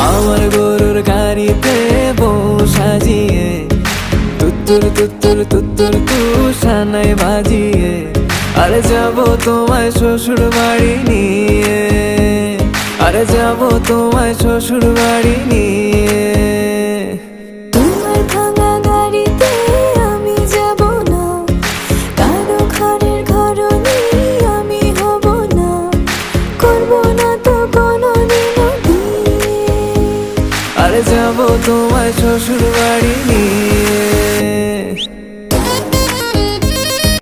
আমার গরুর গাড়িতে বউ সাজিয়ে তুত্তুর তুত্তুর তুত্তুর তুষানায় বাজিয়ে আরে যাব তোমায় শ্বশুর বাড়ি নিয়ে, আরে যাব তোমায় শ্বশুর বাড়ি নিয়ে। তোমার ভাঙা গাড়িতে আমি যাব না, কারো ঘরের ঘরনি আমি হব না, করব না তো কোনোদিনও বিয়ে। আরে যাব তোমায় শ্বশুর